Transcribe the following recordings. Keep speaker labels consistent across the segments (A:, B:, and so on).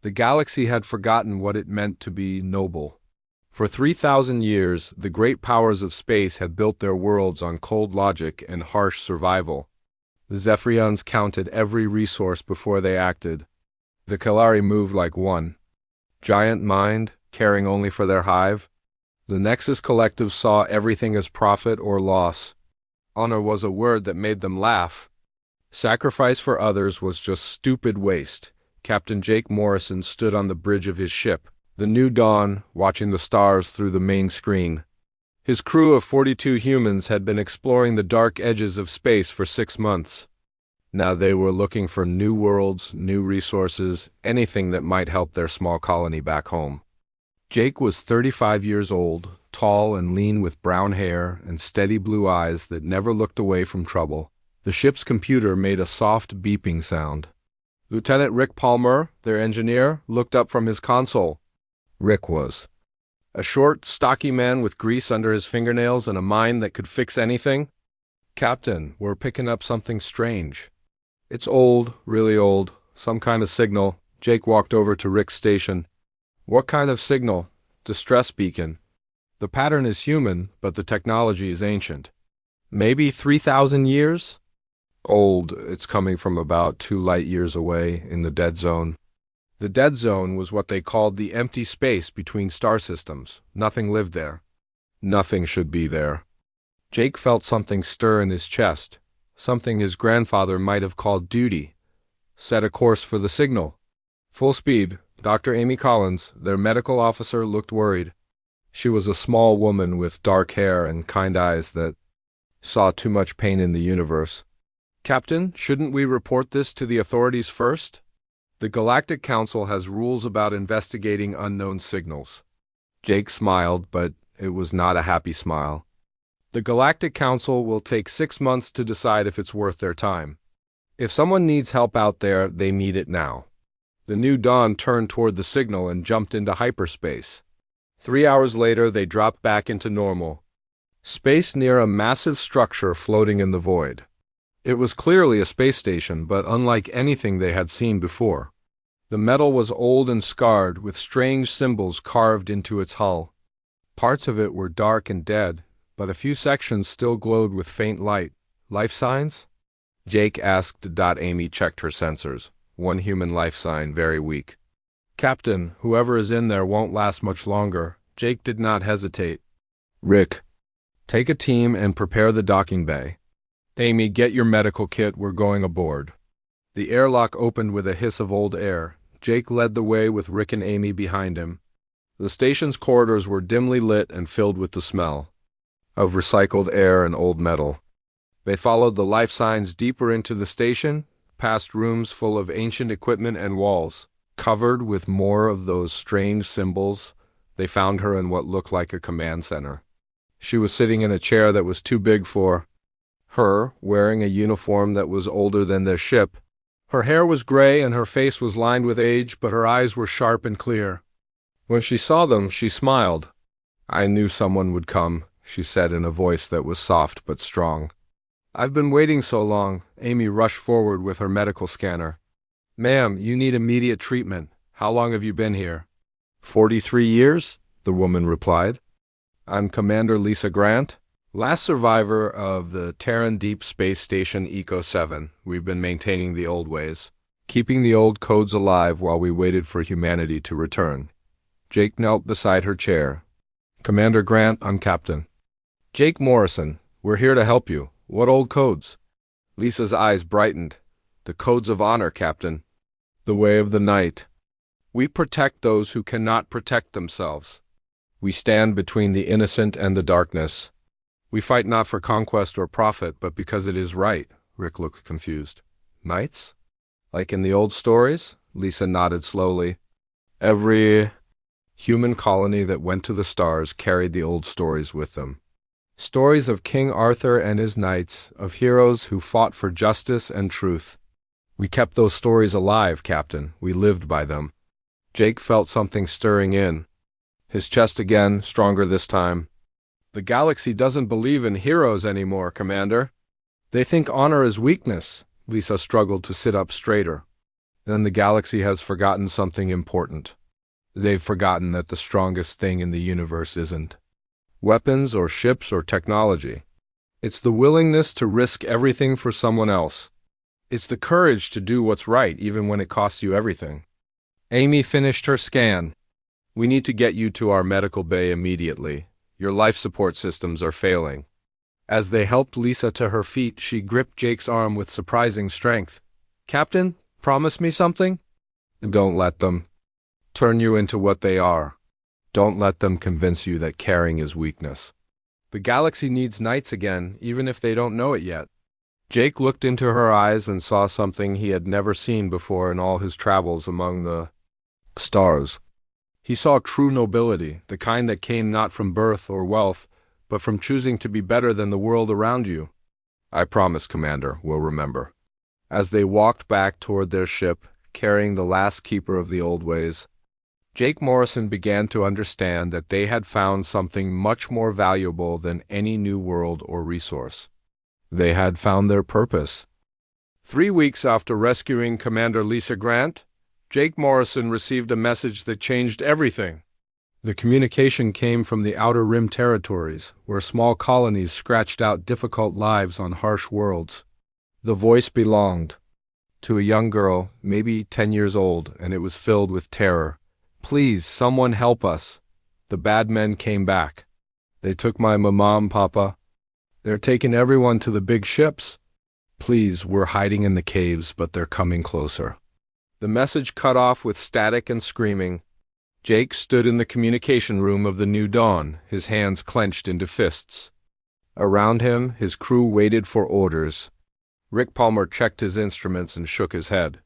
A: The galaxy had forgotten what it meant to be noble. For 3,000 years, the great powers of space had built their worlds on cold logic and harsh survival. The Zephyrians counted every resource before they acted. The Kalari moved like one giant mind, caring only for their hive. The Nexus Collective saw everything as profit or loss. Honor was a word that made them laugh. Sacrifice for others was just stupid waste. Captain Jake Morrison stood on the bridge of his ship, the New Dawn, watching the stars through the main screen. His crew of 42 humans had been exploring the dark edges of space for 6 months. Now they were looking for new worlds, new resources, anything that might help their small colony back home. Jake was 35 years old, tall and lean with brown hair and steady blue eyes that never looked away from trouble. The ship's computer made a soft beeping sound. Lieutenant Rick Palmer, their engineer, looked up from his console. Rick was a short, stocky man with grease under his fingernails and a mind that could fix anything. Captain, we're picking up something strange. It's old, really old, some kind of signal. Jake walked over to Rick's station. What kind of signal? Distress beacon. The pattern is human, but the technology is ancient. Maybe 3,000 years? Old, it's coming from about 2 light years away in the dead zone. The dead zone was what they called the empty space between star systems. Nothing lived there. Nothing should be there. Jake felt something stir in his chest, something his grandfather might have called duty. Set a course for the signal. Full speed. Dr. Amy Collins, their medical officer, looked worried. She was a small woman with dark hair and kind eyes that saw too much pain in the universe. Captain, shouldn't we report this to the authorities first? The Galactic Council has rules about investigating unknown signals. Jake smiled, but it was not a happy smile. The Galactic Council will take 6 months to decide if it's worth their time. If someone needs help out there, they need it now. The New Dawn turned toward the signal and jumped into hyperspace. 3 hours later, they dropped back into normal space near a massive structure floating in the void. It was clearly a space station, but unlike anything they had seen before. The metal was old and scarred, with strange symbols carved into its hull. Parts of it were dark and dead, but a few sections still glowed with faint light. Life signs? Jake asked. Amy checked her sensors. One human life sign, very weak. Captain, whoever is in there won't last much longer. Jake did not hesitate. Rick, take a team and prepare the docking bay. Amy, get your medical kit, we're going aboard. The airlock opened with a hiss of old air. Jake led the way with Rick and Amy behind him. The station's corridors were dimly lit and filled with the smell of recycled air and old metal. They followed the life signs deeper into the station, past rooms full of ancient equipment and walls, covered with more of those strange symbols. They found her in what looked like a command center. She was sitting in a chair that was too big for her, wearing a uniform that was older than their ship. Her hair was gray and her face was lined with age, but her eyes were sharp and clear. When she saw them, she smiled. I knew someone would come, she said in a voice that was soft but strong. I've been waiting so long. Amy rushed forward with her medical scanner. Ma'am, you need immediate treatment. How long have you been here? 43 years, the woman replied. I'm Commander Lisa Grant, last survivor of the Terran Deep Space Station Eco-7. We've been maintaining the old ways, keeping the old codes alive while we waited for humanity to return. Jake knelt beside her chair. Commander Grant, I'm Captain Jake Morrison. We're here to help you. What old codes? Lisa's eyes brightened. The codes of honor, Captain. The way of the night. We protect those who cannot protect themselves. We stand between the innocent and the darkness. We fight not for conquest or profit, but because it is right. Rick looked confused. Knights? Like in the old stories? Lisa nodded slowly. Every human colony that went to the stars carried the old stories with them. Stories of King Arthur and his knights, of heroes who fought for justice and truth. We kept those stories alive, Captain. We lived by them. Jake felt something stirring in. His chest again, stronger this time. The galaxy doesn't believe in heroes anymore, Commander. They think honor is weakness. Lisa struggled to sit up straighter. Then the galaxy has forgotten something important. They've forgotten that the strongest thing in the universe isn't weapons or ships or technology. It's the willingness to risk everything for someone else. It's the courage to do what's right even when it costs you everything. Amy finished her scan. We need to get you to our medical bay immediately. Your life support systems are failing. As they helped Lisa to her feet, she gripped Jake's arm with surprising strength. Captain, promise me something? Don't let them turn you into what they are. Don't let them convince you that caring is weakness. The galaxy needs knights again, even if they don't know it yet. Jake looked into her eyes and saw something he had never seen before in all his travels among the stars. He saw true nobility, the kind that came not from birth or wealth, but from choosing to be better than the world around you. I promise, Commander, we'll remember. As they walked back toward their ship, carrying the last keeper of the old ways, Jake Morrison began to understand that they had found something much more valuable than any new world or resource. They had found their purpose. 3 weeks after rescuing Commander Lisa Grant, Jake Morrison received a message that changed everything. The communication came from the Outer Rim territories, where small colonies scratched out difficult lives on harsh worlds. The voice belonged to a young girl, maybe 10 years old, and it was filled with terror. Please, someone help us. The bad men came back. They took my mom, Papa. They're taking everyone to the big ships. Please, we're hiding in the caves, but they're coming closer. The message cut off with static and screaming. Jake stood in the communication room of the New Dawn, his hands clenched into fists. Around him, his crew waited for orders. Rick Palmer checked his instruments and shook his head.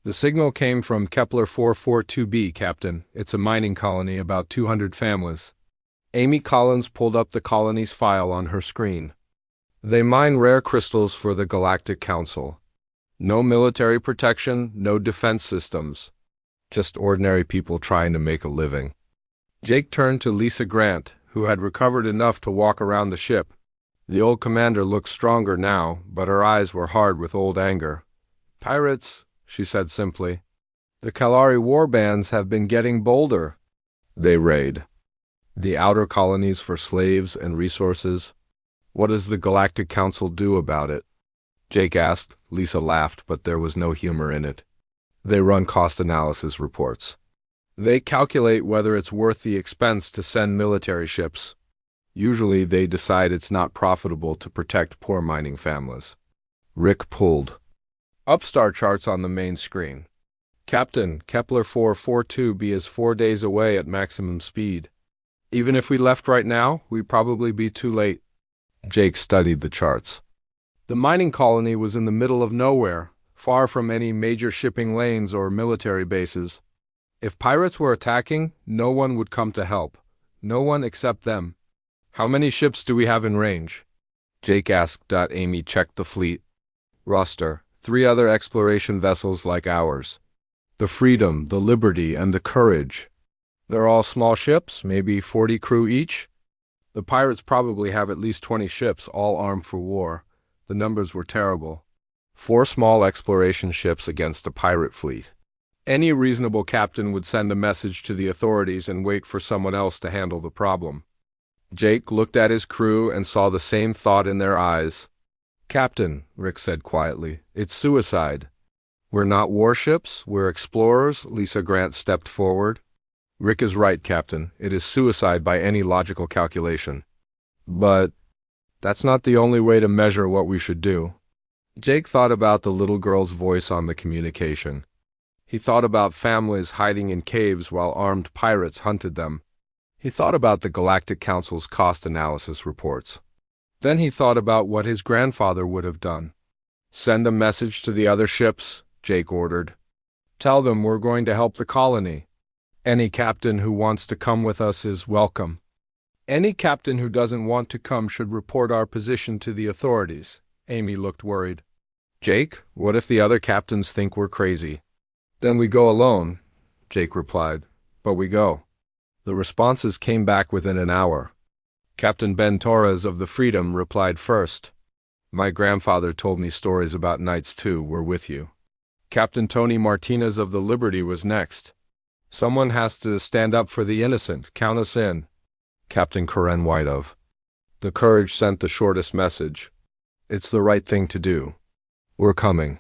A: The signal came from Kepler 442b, Captain. It's a mining colony, about 200 families. Amy Collins pulled up the colony's file on her screen. They mine rare crystals for the Galactic Council. No military protection, no defense systems. Just ordinary people trying to make a living. Jake turned to Lisa Grant, who had recovered enough to walk around the ship. The old commander looked stronger now, but her eyes were hard with old anger. Pirates, she said simply. The Kalari war bands have been getting bolder. They raid the outer colonies for slaves and resources. What does the Galactic Council do about it? Jake asked. Lisa laughed, but there was no humor in it. They run cost analysis reports. They calculate whether it's worth the expense to send military ships. Usually they decide it's not profitable to protect poor mining families. Rick pulled up star charts on the main screen. Captain, Kepler 442b is 4 days away at maximum speed. Even if we left right now, we'd probably be too late. Jake studied the charts. The mining colony was in the middle of nowhere, far from any major shipping lanes or military bases. If pirates were attacking, no one would come to help. No one except them. How many ships do we have in range? Jake asked. Amy checked the fleet roster. 3 other exploration vessels like ours. The Freedom, the Liberty, and the Courage. They're all small ships, maybe 40 crew each. The pirates probably have at least 20 ships, all armed for war. The numbers were terrible. 4 small exploration ships against a pirate fleet. Any reasonable captain would send a message to the authorities and wait for someone else to handle the problem. Jake looked at his crew and saw the same thought in their eyes. Captain, Rick said quietly, it's suicide. We're not warships, we're explorers. Lisa Grant stepped forward. Rick is right, Captain. It is suicide by any logical calculation. But that's not the only way to measure what we should do. Jake thought about the little girl's voice on the communication. He thought about families hiding in caves while armed pirates hunted them. He thought about the Galactic Council's cost analysis reports. Then he thought about what his grandfather would have done. Send a message to the other ships, Jake ordered. Tell them we're going to help the colony. Any captain who wants to come with us is welcome. Any captain who doesn't want to come should report our position to the authorities. Amy looked worried. Jake, what if the other captains think we're crazy? Then we go alone, Jake replied. But we go. The responses came back within an hour. Captain Ben Torres of the Freedom replied first. My grandfather told me stories about knights too. We're with you. Captain Tony Martinez of the Liberty was next. Someone has to stand up for the innocent. Count us in. Captain Karen White of the Courage sent the shortest message. It's the right thing to do. We're coming.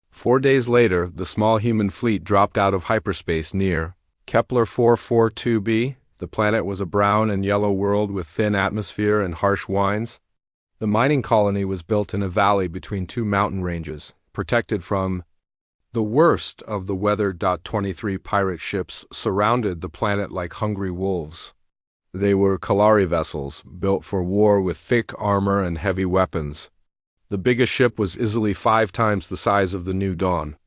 A: 4 days later, the small human fleet dropped out of hyperspace near Kepler 442b. The planet was a brown and yellow world with thin atmosphere and harsh winds. The mining colony was built in a valley between two mountain ranges, protected from the worst of the weather. 23 pirate ships surrounded the planet like hungry wolves. They were Kalari vessels, built for war with thick armor and heavy weapons. The biggest ship was easily 5 times the size of the New Dawn.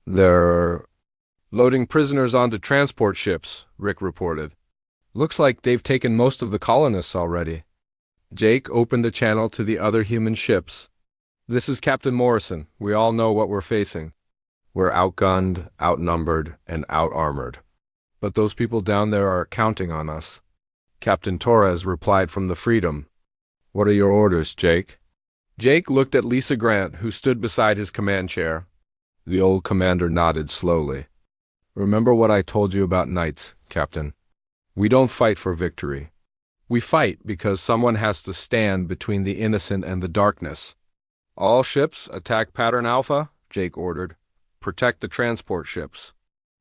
A: They're loading prisoners onto transport ships, Rick reported. Looks like they've taken most of the colonists already. Jake opened a channel to the other human ships. This is Captain Morrison. We all know what we're facing. We're outgunned, outnumbered, and outarmored. But those people down there are counting on us. Captain Torres replied from the Freedom. What are your orders, Jake? Jake looked at Lisa Grant, who stood beside his command chair. The old commander nodded slowly. Remember what I told you about knights, Captain. We don't fight for victory. We fight because someone has to stand between the innocent and the darkness. All ships attack Pattern Alpha, Jake ordered. Protect the transport ships.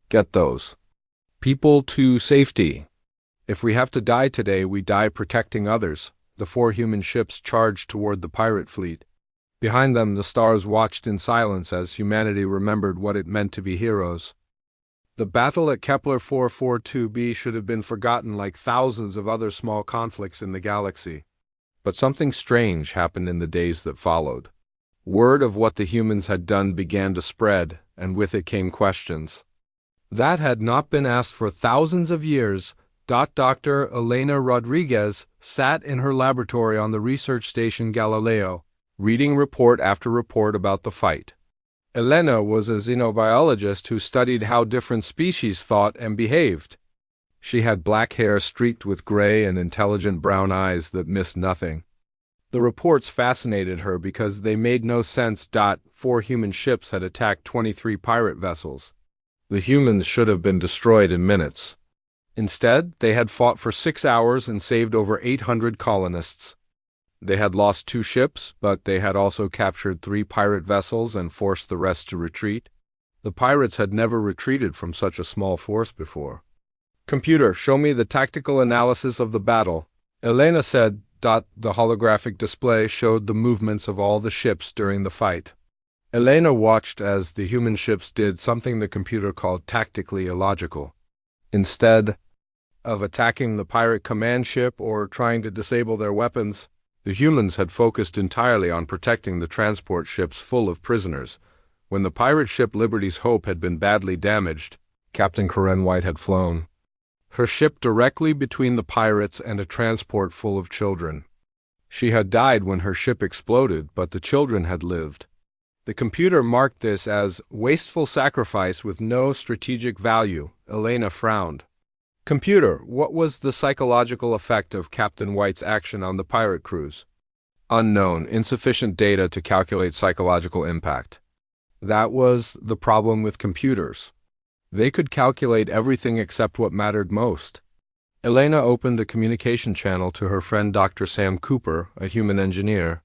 A: Get those people to safety. If we have to die today, we die protecting others. The 4 human ships charged toward the pirate fleet. Behind them, the stars watched in silence as humanity remembered what it meant to be heroes. The battle at Kepler 442b should have been forgotten like thousands of other small conflicts in the galaxy. But something strange happened in the days that followed. Word of what the humans had done began to spread, and with it came questions that had not been asked for thousands of years. Dr. Elena Rodriguez sat in her laboratory on the research station Galileo, reading report after report about the fight. Elena was a xenobiologist who studied how different species thought and behaved. She had black hair streaked with gray and intelligent brown eyes that missed nothing. The reports fascinated her because they made no sense. 4 human ships had attacked 23 pirate vessels. The humans should have been destroyed in minutes. Instead, they had fought for 6 hours and saved over 800 colonists. They had lost 2 ships, but they had also captured 3 pirate vessels and forced the rest to retreat. The pirates had never retreated from such a small force before. Computer, show me the tactical analysis of the battle, Elena said. The holographic display showed the movements of all the ships during the fight. Elena watched as the human ships did something the computer called tactically illogical. Instead of attacking the pirate command ship or trying to disable their weapons, the humans had focused entirely on protecting the transport ships full of prisoners. When the pirate ship Liberty's Hope had been badly damaged, Captain Karen White had flown her ship directly between the pirates and a transport full of children. She had died when her ship exploded, but the children had lived. The computer marked this as wasteful sacrifice with no strategic value. Elena frowned. Computer, what was the psychological effect of Captain White's action on the pirate crews? Unknown, insufficient data to calculate psychological impact. That was the problem with computers. They could calculate everything except what mattered most. Elena opened a communication channel to her friend Dr. Sam Cooper, a human engineer,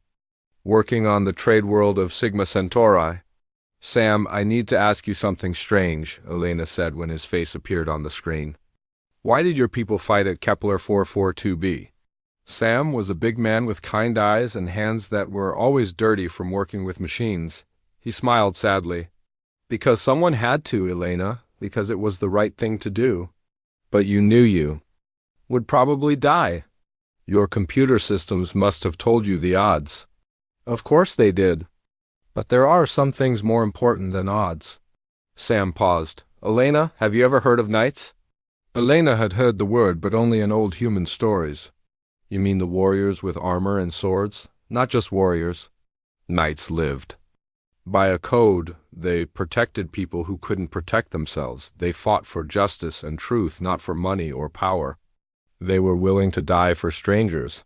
A: working on the trade world of Sigma Centauri. Sam, I need to ask you something strange, Elena said when his face appeared on the screen. Why did your people fight at Kepler 442b? Sam was a big man with kind eyes and hands that were always dirty from working with machines. He smiled sadly. Because someone had to, Elena, because it was the right thing to do. But you would probably die. Your computer systems must have told you the odds. Of course they did. But there are some things more important than odds. Sam paused. Elena, have you ever heard of knights? Elena had heard the word, but only in old human stories. You mean the warriors with armor and swords? Not just warriors. Knights lived. By a code, they protected people who couldn't protect themselves. They fought for justice and truth, not for money or power. They were willing to die for strangers.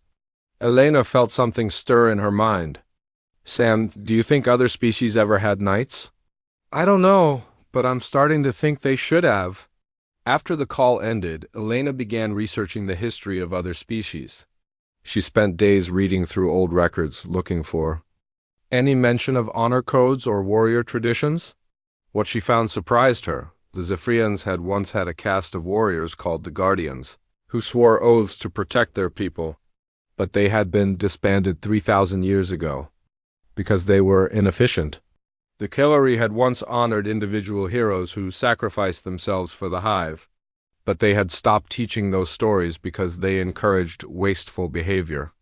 A: Elena felt something stir in her mind. Sam, do you think other species ever had knights? I don't know, but I'm starting to think they should have. After the call ended, Elena began researching the history of other species. She spent days reading through old records, looking for any mention of honor codes or warrior traditions. What she found surprised her. The Zephyrians had once had a caste of warriors called the Guardians, who swore oaths to protect their people, but they had been disbanded 3,000 years ago because they were inefficient. The Kellari had once honored individual heroes who sacrificed themselves for the hive, but they had stopped teaching those stories because they encouraged wasteful behavior.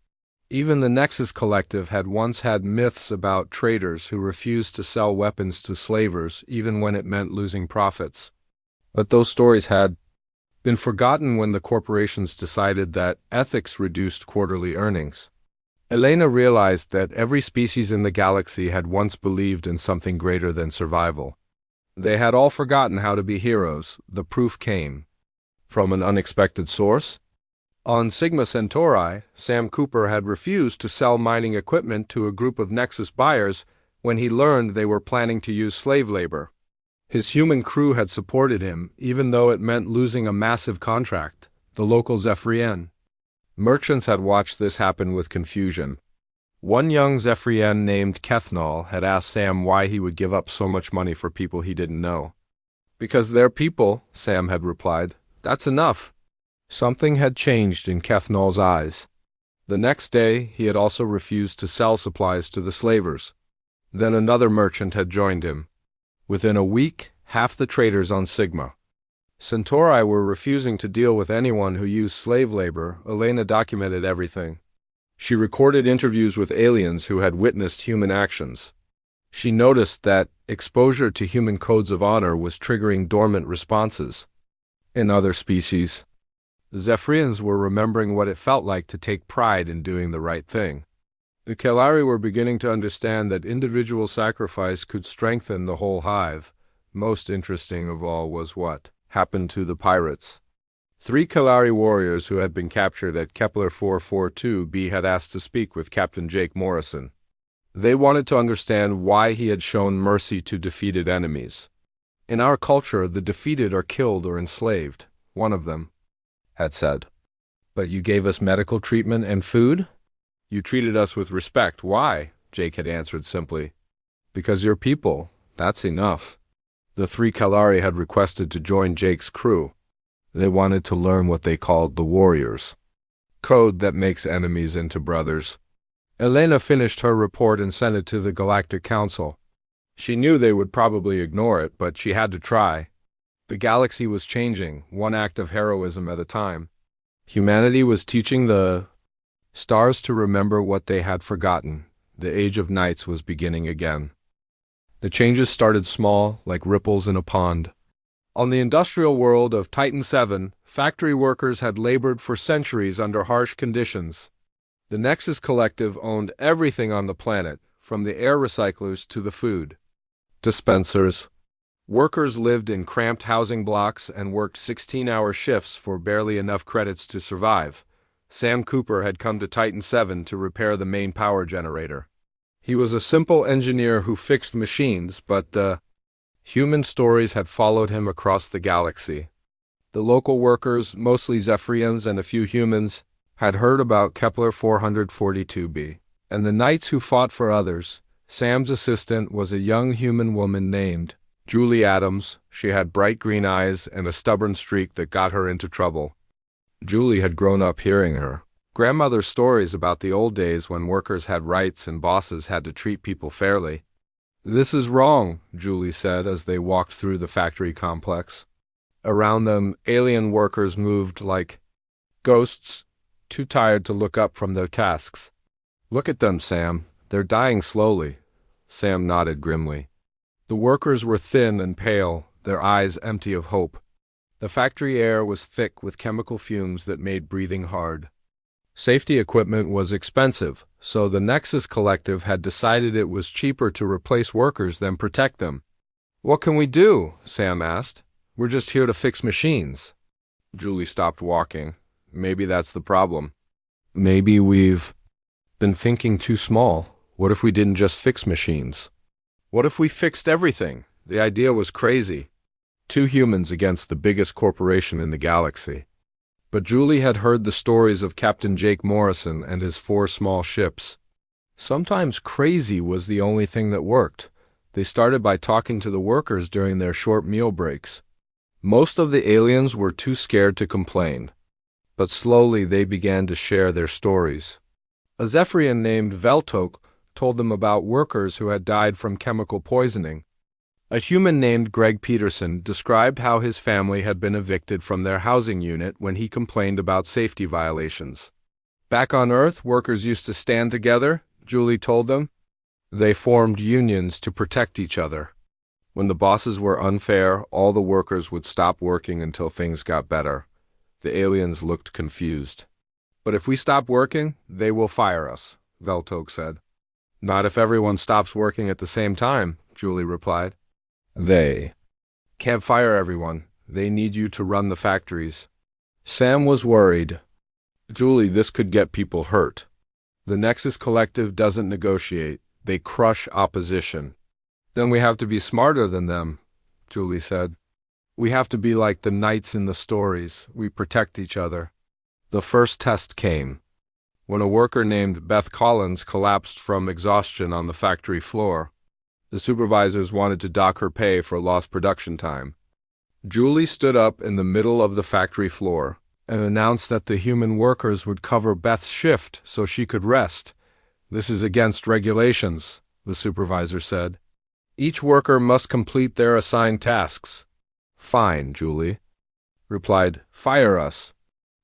A: Even the Nexus Collective had once had myths about traders who refused to sell weapons to slavers even when it meant losing profits. But those stories had been forgotten when the corporations decided that ethics reduced quarterly earnings. Elena realized that every species in the galaxy had once believed in something greater than survival. They had all forgotten how to be heroes. The proof came from an unexpected source. On Sigma Centauri, Sam Cooper had refused to sell mining equipment to a group of Nexus buyers when he learned they were planning to use slave labor. His human crew had supported him, even though it meant losing a massive contract, the local Zephyrian. Merchants had watched this happen with confusion. One young Zephyrian named Kethnal had asked Sam why he would give up so much money for people he didn't know. Because they're people, Sam had replied. That's enough. Something had changed in Kethnal's eyes. The next day, he had also refused to sell supplies to the slavers. Then another merchant had joined him. Within a week, half the traders on Sigma Centauri were refusing to deal with anyone who used slave labor. Elena documented everything. She recorded interviews with aliens who had witnessed human actions. She noticed that exposure to human codes of honor was triggering dormant responses. In other species, the Zephyrians were remembering what it felt like to take pride in doing the right thing. The Kellari were beginning to understand that individual sacrifice could strengthen the whole hive. Most interesting of all was what happened to the pirates. 3 Kellari warriors who had been captured at Kepler 442b had asked to speak with Captain Jake Morrison. They wanted to understand why he had shown mercy to defeated enemies. In our culture, the defeated are killed or enslaved, one of them had said. But you gave us medical treatment and food? You treated us with respect. Why? Jake had answered simply. Because you're people. That's enough. The 3 Kellari had requested to join Jake's crew. They wanted to learn what they called the warriors. Code that makes enemies into brothers. Elena finished her report and sent it to the Galactic Council. She knew they would probably ignore it, but she had to try. The galaxy was changing, one act of heroism at a time. Humanity was teaching the stars to remember what they had forgotten. The age of nights was beginning again. The changes started small, like ripples in a pond. On the industrial world of Titan 7, factory workers had labored for centuries under harsh conditions. The Nexus Collective owned everything on the planet, from the air recyclers to the food dispensers. Workers lived in cramped housing blocks and worked 16-hour shifts for barely enough credits to survive. Sam Cooper had come to Titan 7 to repair the main power generator. He was a simple engineer who fixed machines, but the human stories had followed him across the galaxy. The local workers, mostly Zephyrians and a few humans, had heard about Kepler 442b, and the knights who fought for others. Sam's assistant was a young human woman named Julie Adams. She had bright green eyes and a stubborn streak that got her into trouble. Julie had grown up hearing her grandmother's stories about the old days when workers had rights and bosses had to treat people fairly. This is wrong, Julie said as they walked through the factory complex. Around them, alien workers moved like ghosts, too tired to look up from their tasks. Look at them, Sam. They're dying slowly. Sam nodded grimly. The workers were thin and pale, their eyes empty of hope. The factory air was thick with chemical fumes that made breathing hard. Safety equipment was expensive, so the Nexus Collective had decided it was cheaper to replace workers than protect them. What can we do? Sam asked. We're just here to fix machines. Julie stopped walking. Maybe that's the problem. Maybe we've been thinking too small. What if we didn't just fix machines? What if we fixed everything? The idea was crazy. Two humans against the biggest corporation in the galaxy. But Julie had heard the stories of Captain Jake Morrison and his 4 small ships. Sometimes crazy was the only thing that worked. They started by talking to the workers during their short meal breaks. Most of the aliens were too scared to complain, but slowly they began to share their stories. A Zephyrian named Veltok told them about workers who had died from chemical poisoning. A human named Greg Peterson described how his family had been evicted from their housing unit when he complained about safety violations. Back on Earth, workers used to stand together, Julie told them. They formed unions to protect each other. When the bosses were unfair, all the workers would stop working until things got better. The aliens looked confused. But if we stop working, they will fire us, Veltok said. Not if everyone stops working at the same time, Julie replied. They can't fire everyone. They need you to run the factories. Sam was worried. Julie, this could get people hurt. The Nexus Collective doesn't negotiate. They crush opposition. Then we have to be smarter than them, Julie said. We have to be like the knights in the stories. We protect each other. The first test came. When a worker named Beth Collins collapsed from exhaustion on the factory floor, the supervisors wanted to dock her pay for lost production time. Julie stood up in the middle of the factory floor and announced that the human workers would cover Beth's shift so she could rest. This is against regulations, the supervisor said. Each worker must complete their assigned tasks. Fine, Julie replied. Fire us.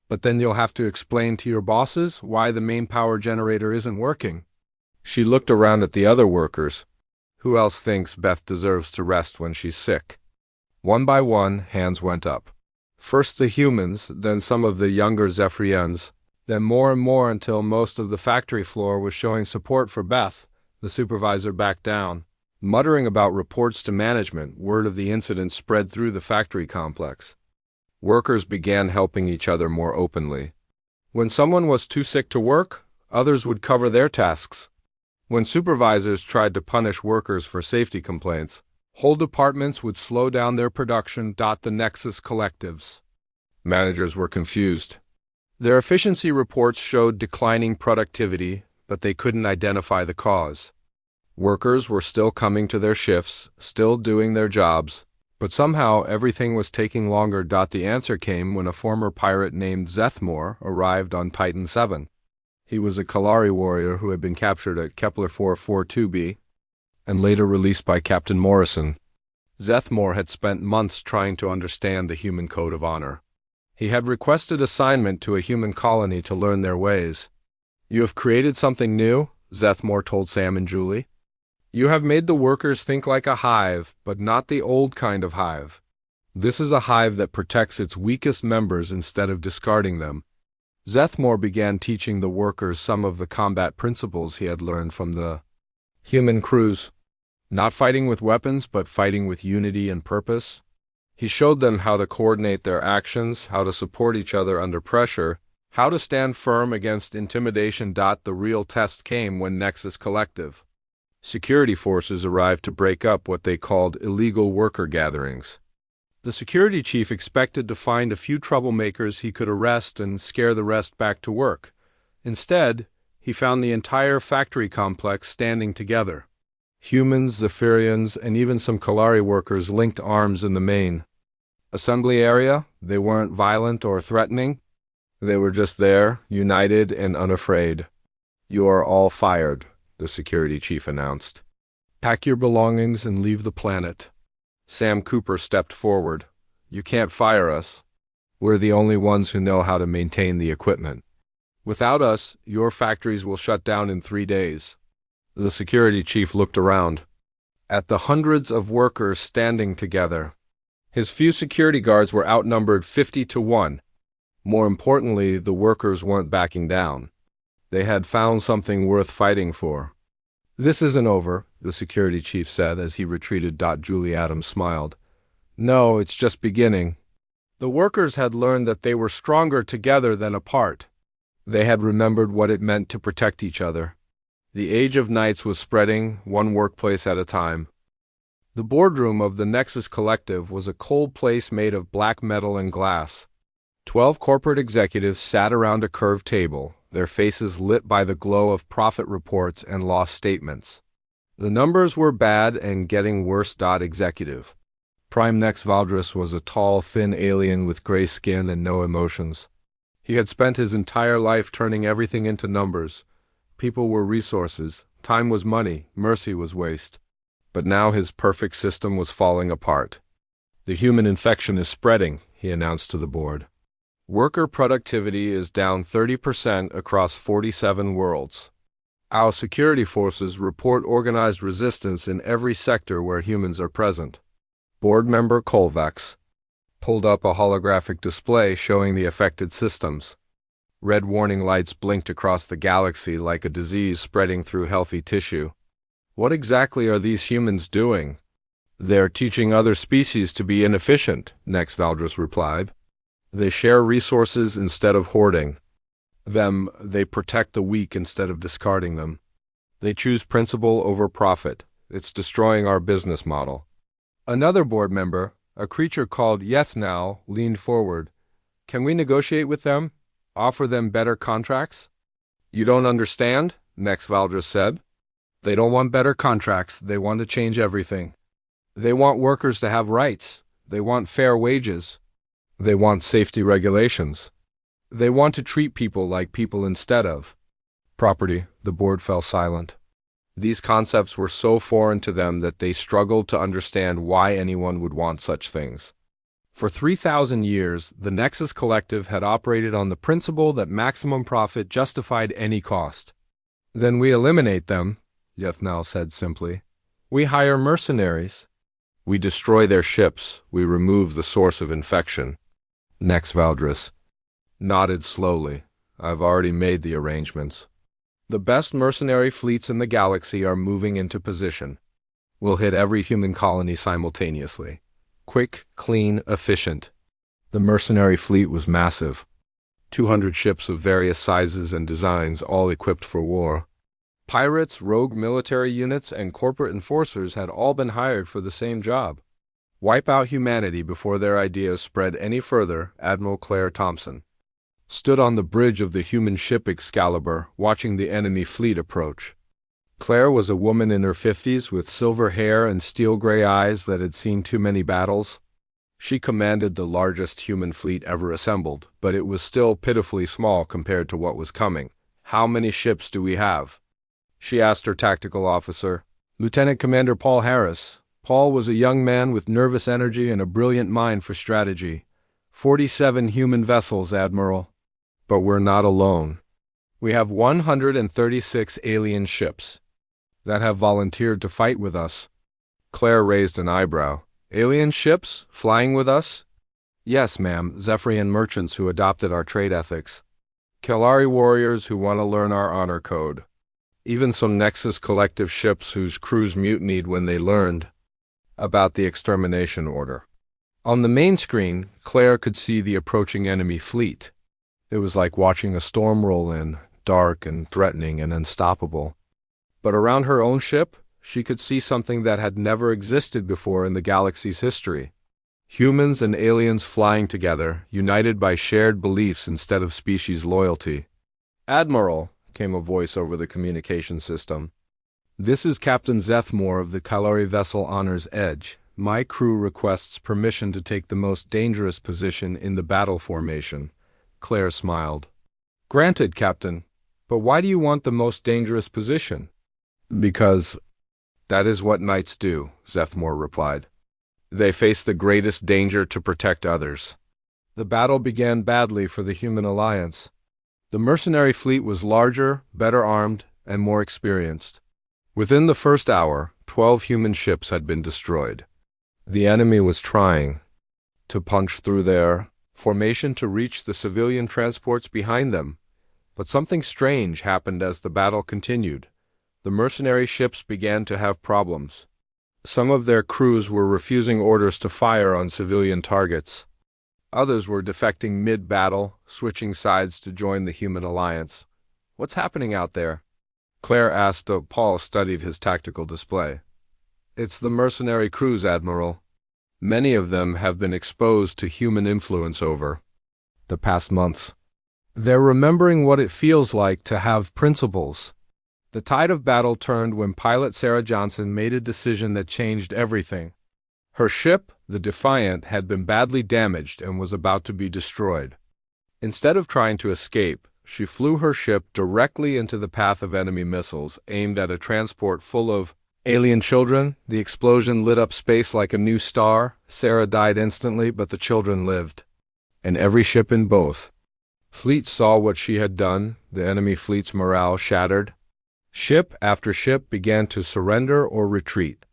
A: But then you'll have to explain to your bosses why the main power generator isn't working. She looked around at the other workers. Who else thinks Beth deserves to rest when she's sick? One by one, hands went up. First the humans, then some of the younger Zephyrians, then more and more until most of the factory floor was showing support for Beth. The supervisor backed down. Muttering about reports to management, word of the incident spread through the factory complex. Workers began helping each other more openly. When someone was too sick to work, others would cover their tasks. When supervisors tried to punish workers for safety complaints, whole departments would slow down their production. The Nexus Collectives. Managers were confused. Their efficiency reports showed declining productivity, but they couldn't identify the cause. Workers were still coming to their shifts, still doing their jobs, but somehow everything was taking longer. The answer came when a former pirate named Zethmore arrived on Titan 7. He was a Kalari warrior who had been captured at Kepler 442b and later released by Captain Morrison. Zethmore had spent months trying to understand the human code of honor. He had requested assignment to a human colony to learn their ways. You have created something new, Zethmore told Sam and Julie. You have made the workers think like a hive, but not the old kind of hive. This is a hive that protects its weakest members instead of discarding them. Zethmore began teaching the workers some of the combat principles he had learned from the human crews. Not fighting with weapons, but fighting with unity and purpose. He showed them how to coordinate their actions, how to support each other under pressure, how to stand firm against intimidation. The real test came when Nexus Collective security forces arrived to break up what they called illegal worker gatherings. The security chief expected to find a few troublemakers he could arrest and scare the rest back to work. Instead, he found the entire factory complex standing together. Humans, Zephyrians, and even some Kalari workers linked arms in the main assembly area. They weren't violent or threatening. They were just there, united and unafraid. You are all fired, the security chief announced. Pack your belongings and leave the planet. Sam Cooper stepped forward. You can't fire us. We're the only ones who know how to maintain the equipment. Without us, your factories will shut down in 3 days. The security chief looked around at the hundreds of workers standing together. His few security guards were outnumbered 50-1. More importantly, the workers weren't backing down. They had found something worth fighting for. This isn't over, the security chief said as he retreated. Julie Adams smiled. No, it's just beginning. The workers had learned that they were stronger together than apart. They had remembered what it meant to protect each other. The age of knights was spreading, one workplace at a time. The boardroom of the Nexus Collective was a cold place made of black metal and glass. 12 corporate executives sat around a curved table, their faces lit by the glow of profit reports and loss statements. The numbers were bad and getting worse. Executive Prime Nex Valdris was a tall, thin alien with gray skin and no emotions. He had spent his entire life turning everything into numbers. People were resources, time was money, mercy was waste. But now his perfect system was falling apart. The human infection is spreading, he announced to the board. Worker productivity is down 30% across 47 worlds. Our security forces report organized resistance in every sector where humans are present. Board member Kovacs pulled up a holographic display showing the affected systems. Red warning lights blinked across the galaxy like a disease spreading through healthy tissue. What exactly are these humans doing? They're teaching other species to be inefficient, Nex Valdris replied. They share resources instead of hoarding. They protect the weak instead of discarding them. They choose principle over profit. It's destroying our business model. Another board member, a creature called Yethnal, leaned forward. Can we negotiate with them? Offer them better contracts? You don't understand, Nex Valdris said. They don't want better contracts. They want to change everything. They want workers to have rights. They want fair wages. They want safety regulations. They want to treat people like people instead of property. The board fell silent. These concepts were so foreign to them that they struggled to understand why anyone would want such things. For 3,000 years, the Nexus Collective had operated on the principle that maximum profit justified any cost. Then we eliminate them, Yethnal said simply. We hire mercenaries. We destroy their ships. We remove the source of infection. Nex Valdris nodded slowly. I've already made the arrangements. The best mercenary fleets in the galaxy are moving into position. We'll hit every human colony simultaneously. Quick, clean, efficient. The mercenary fleet was massive. 200 ships of various sizes and designs, all equipped for war. Pirates, rogue military units, and corporate enforcers had all been hired for the same job. Wipe out humanity before their ideas spread any further, Admiral Claire Thompson stood on the bridge of the human ship Excalibur, watching the enemy fleet approach. Claire was a woman in her 50s with silver hair and steel-gray eyes that had seen too many battles. She commanded the largest human fleet ever assembled, but it was still pitifully small compared to what was coming. How many ships do we have? She asked her tactical officer, Lieutenant Commander Paul Harris. Paul was a young man with nervous energy and a brilliant mind for strategy. 47 human vessels, Admiral. But we're not alone. We have 136 alien ships that have volunteered to fight with us. Claire raised an eyebrow. Alien ships? Flying with us? Yes, ma'am, Zephyrian merchants who adopted our trade ethics. Kelari warriors who want to learn our honor code. Even some Nexus Collective ships whose crews mutinied when they learned about the extermination order. On the main screen, Claire could see the approaching enemy fleet. It was like watching a storm roll in, dark and threatening and unstoppable. But around her own ship, she could see something that had never existed before in the galaxy's history. Humans and aliens flying together, united by shared beliefs instead of species loyalty. Admiral, came a voice over the communication system. This is Captain Zethmore of the Kalari vessel Honor's Edge. My crew requests permission to take the most dangerous position in the battle formation. Claire smiled. Granted, Captain. But why do you want the most dangerous position? Because that is what knights do, Zethmore replied. They face the greatest danger to protect others. The battle began badly for the human alliance. The mercenary fleet was larger, better armed, and more experienced. Within the first hour, 12 human ships had been destroyed. The enemy was trying to punch through their formation to reach the civilian transports behind them. But something strange happened as the battle continued. The mercenary ships began to have problems. Some of their crews were refusing orders to fire on civilian targets. Others were defecting mid-battle, switching sides to join the human alliance. What's happening out there? Claire asked. Paul studied his tactical display. It's the mercenary crews, Admiral. Many of them have been exposed to human influence over the past months. They're remembering what it feels like to have principles. The tide of battle turned when pilot Sarah Johnson made a decision that changed everything. Her ship, the Defiant, had been badly damaged and was about to be destroyed. Instead of trying to escape, she flew her ship directly into the path of enemy missiles aimed at a transport full of alien children. The explosion lit up space like a new star. Sarah died instantly, but the children lived. And every ship in both fleets saw what she had done. The enemy fleet's morale shattered. Ship after ship began to surrender or retreat.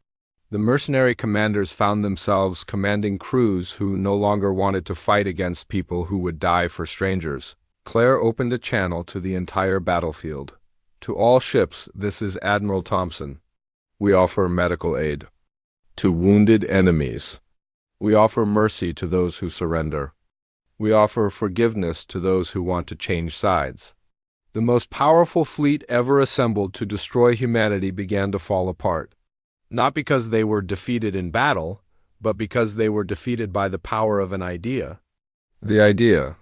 A: The mercenary commanders found themselves commanding crews who no longer wanted to fight against people who would die for strangers. Claire opened a channel to the entire battlefield. To all ships, this is Admiral Thompson. We offer medical aid to wounded enemies. We offer mercy to those who surrender. We offer forgiveness to those who want to change sides. The most powerful fleet ever assembled to destroy humanity began to fall apart. Not because they were defeated in battle, but because they were defeated by the power of an idea. The idea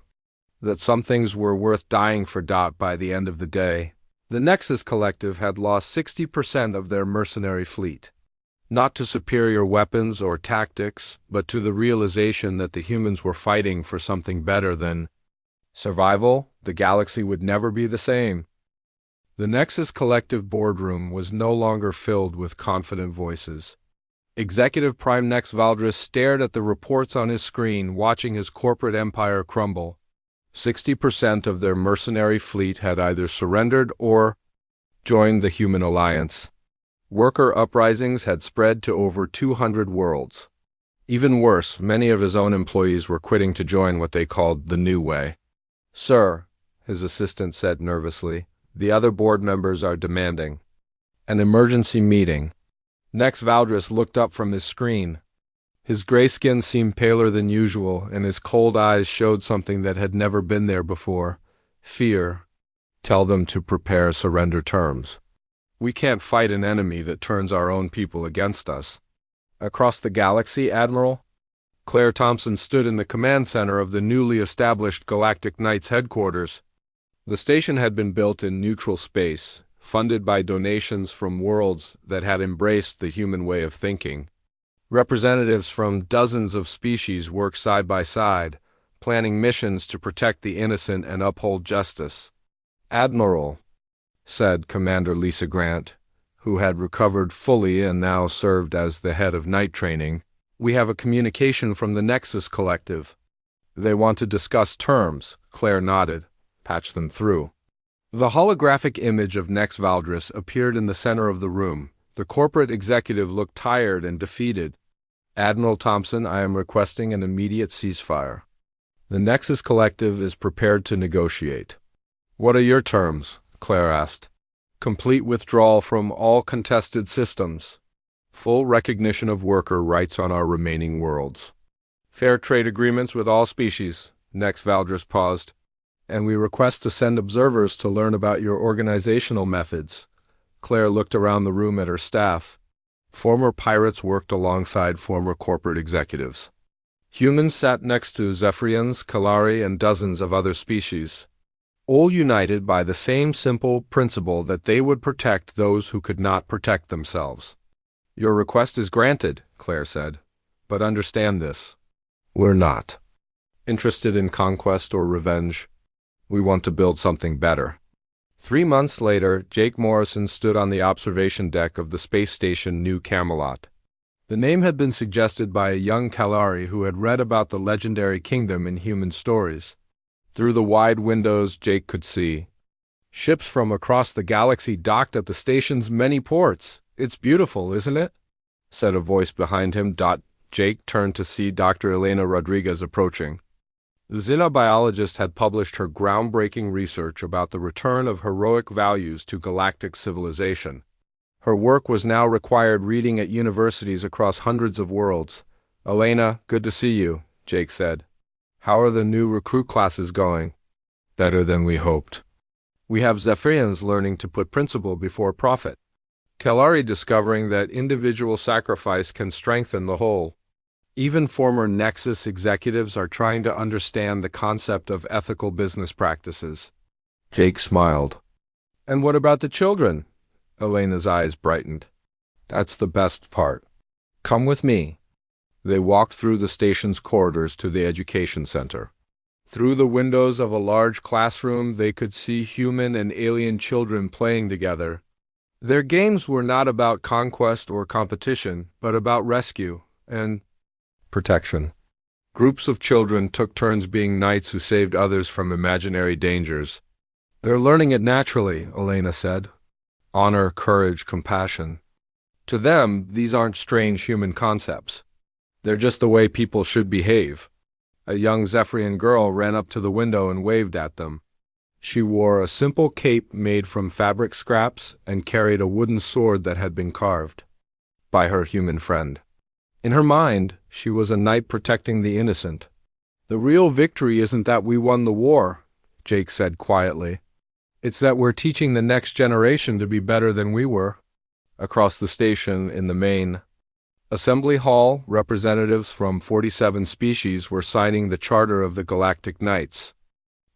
A: that some things were worth dying for. By the end of the day, the Nexus Collective had lost 60% of their mercenary fleet. Not to superior weapons or tactics, but to the realization that the humans were fighting for something better than survival. The galaxy would never be the same. The Nexus Collective boardroom was no longer filled with confident voices. Executive Prime Nex Valdris stared at the reports on his screen, watching his corporate empire crumble. 60% of their mercenary fleet had either surrendered or joined the Human Alliance. Worker uprisings had spread to over 200 worlds. Even worse, many of his own employees were quitting to join what they called the New Way. "Sir," his assistant said nervously, "the other board members are demanding an emergency meeting." Nex Valdris looked up from his screen. His gray skin seemed paler than usual, and his cold eyes showed something that had never been there before: fear. "Tell them to prepare surrender terms. We can't fight an enemy that turns our own people against us." Across the galaxy, Admiral? Claire Thompson stood in the command center of the newly established Galactic Knights headquarters. The station had been built in neutral space, funded by donations from worlds that had embraced the human way of thinking. Representatives from dozens of species worked side by side, planning missions to protect the innocent and uphold justice. "Admiral," said Commander Lisa Grant, who had recovered fully and now served as the head of night training, "we have a communication from the Nexus Collective. They want to discuss terms." Claire nodded. "Patch them through." The holographic image of Nex Valdris appeared in the center of the room. The corporate executive looked tired and defeated. "Admiral Thompson, I am requesting an immediate ceasefire. The Nexus Collective is prepared to negotiate." "What are your terms?" Claire asked. "Complete withdrawal from all contested systems. Full recognition of worker rights on our remaining worlds. Fair trade agreements with all species." Nex Valdris paused. "And we request to send observers to learn about your organizational methods." Claire looked around the room at her staff. Former pirates worked alongside former corporate executives. Humans sat next to Zephyrians, Kalari, and dozens of other species, all united by the same simple principle that they would protect those who could not protect themselves. "Your request is granted," Claire said. "But understand this. We're not interested in conquest or revenge. We want to build something better." 3 months later, Jake Morrison stood on the observation deck of the space station New Camelot. The name had been suggested by a young Kalari who had read about the legendary kingdom in human stories. Through the wide windows, Jake could see ships from across the galaxy docked at the station's many ports. "It's beautiful, isn't it?" said a voice behind him. Jake turned to see Dr. Elena Rodriguez approaching. The xenobiologist had published her groundbreaking research about the return of heroic values to galactic civilization. Her work was now required reading at universities across hundreds of worlds. "Elena, good to see you," Jake said. "How are the new recruit classes going?" "Better than we hoped. We have Zephyrians learning to put principle before profit." Kalari discovering that individual sacrifice can strengthen the whole. Even former Nexus executives are trying to understand the concept of ethical business practices. Jake smiled. And what about the children? Elena's eyes brightened. That's the best part. Come with me. They walked through the station's corridors to the education center. Through the windows of a large classroom, they could see human and alien children playing together. Their games were not about conquest or competition, but about rescue and protection. Groups of children took turns being knights who saved others from imaginary dangers. They're learning it naturally, Elena said. Honor, courage, compassion. To them, these aren't strange human concepts. They're just the way people should behave. A young Zephyrian girl ran up to the window and waved at them. She wore a simple cape made from fabric scraps and carried a wooden sword that had been carved by her human friend. In her mind, she was a knight protecting the innocent. The real victory isn't that we won the war, Jake said quietly. It's that we're teaching the next generation to be better than we were. Across the station, in the main assembly hall, representatives from 47 species were signing the Charter of the Galactic Knights.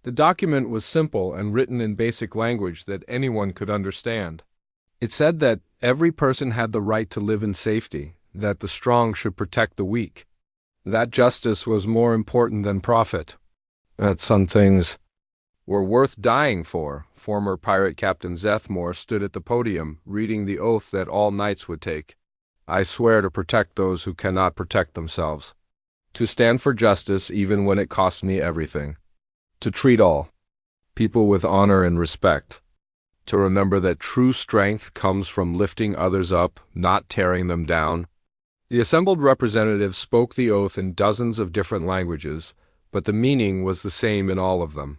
A: The document was simple and written in basic language that anyone could understand. It said that every person had the right to live in safety, that the strong should protect the weak, that justice was more important than profit, that some things were worth dying for. Former pirate Captain Zethmore stood at the podium, reading the oath that all knights would take. I swear to protect those who cannot protect themselves, to stand for justice even when it costs me everything, to treat all people with honor and respect, to remember that true strength comes from lifting others up, not tearing them down. The assembled representatives spoke the oath in dozens of different languages, but the meaning was the same in all of them.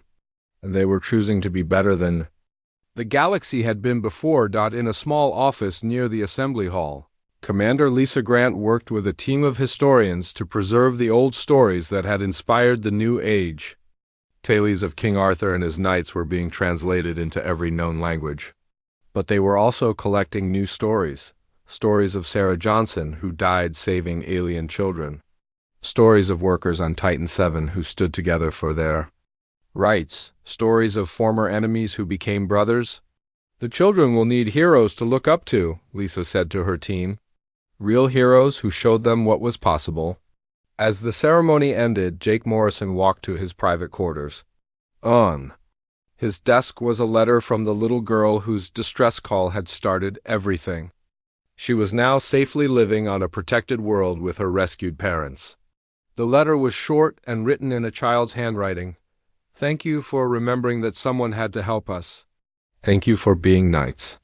A: And they were choosing to be better than the galaxy had been before. In a small office near the assembly hall, Commander Lisa Grant worked with a team of historians to preserve the old stories that had inspired the new age. Tales of King Arthur and his knights were being translated into every known language. But they were also collecting new stories. Stories of Sarah Johnson, who died saving alien children. Stories of workers on Titan 7 who stood together for their rights. Stories of former enemies who became brothers. The children will need heroes to look up to, Lisa said to her team. Real heroes who showed them what was possible. As the ceremony ended, Jake Morrison walked to his private quarters. On his desk was a letter from the little girl whose distress call had started everything. She was now safely living on a protected world with her rescued parents. The letter was short and written in a child's handwriting. Thank you for remembering that someone had to help us. Thank you for being knights.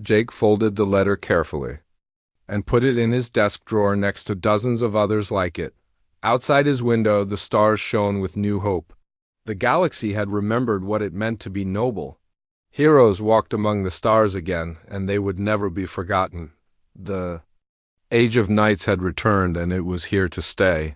A: Jake folded the letter carefully and put it in his desk drawer next to dozens of others like it. Outside his window, the stars shone with new hope. The galaxy had remembered what it meant to be noble. Heroes walked among the stars again, and they would never be forgotten. The Age of Knights had returned, and it was here to stay.